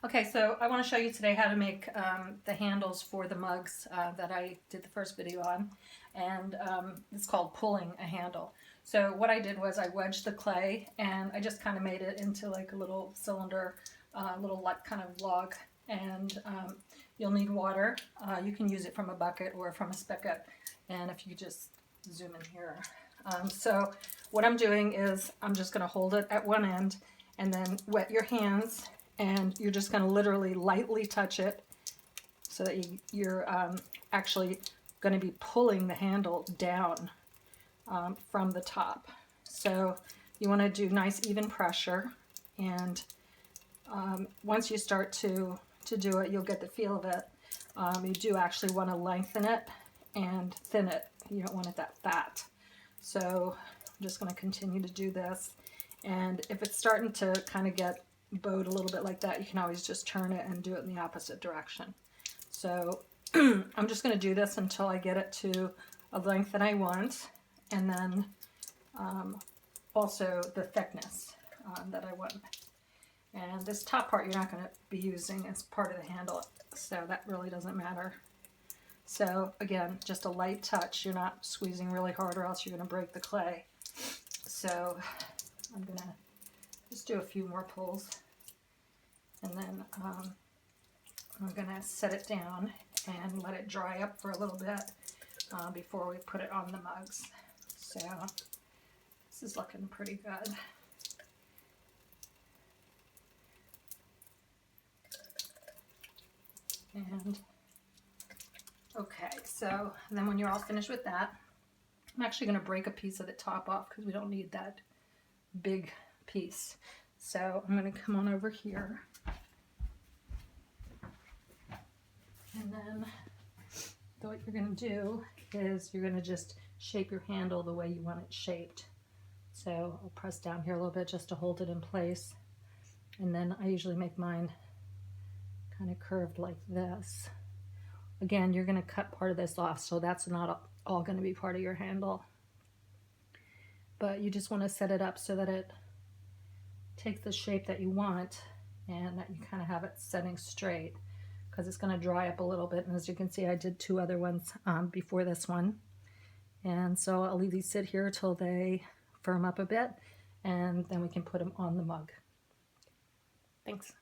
Okay, so I want to show you today how to make the handles for the mugs that I did the first video on, and it's called pulling a handle. So what I did was I wedged the clay and I just kind of made it into like a little cylinder, little like kind of log, and you'll need water. You can use it from a bucket or from a spigot, and if you just zoom in here. So what I'm doing is I'm just going to hold it at one end and then wet your hands, and you're just going to literally lightly touch it so that you're actually going to be pulling the handle down from the top. So you want to do nice even pressure, and once you start to do it, you'll get the feel of it. You do actually want to lengthen it and thin it. You don't want it that fat. So I'm just going to continue to do this, and if it's starting to kind of get bowed a little bit like that, you can always just turn it and do it in the opposite direction. So I'm just going to do this until I get it to a length that I want, and then also the thickness that I want. And this top part you're not going to be using as part of the handle, so that really doesn't matter. So again, just a light touch. You're not squeezing really hard or else you're going to break the clay. So I'm going to just do a few more pulls, and then I'm going to set it down and let it dry up for a little bit before we put it on the mugs. So this is looking pretty good. And okay, so then when you're all finished with that, I'm actually going to break a piece of the top off because we don't need that big piece. So I'm going to come on over here, and then what you're going to do is you're going to just shape your handle the way you want it shaped. So I'll press down here a little bit just to hold it in place, and then I usually make mine kind of curved like this. Again, you're going to cut part of this off, so that's not all going to be part of your handle. But you just want to set it up so that it takes the shape that you want, and that you kind of have it setting straight, because it's going to dry up a little bit. And as you can see, I did two other ones before this one. And so I'll leave these sit here till they firm up a bit, and then we can put them on the mug. Thanks.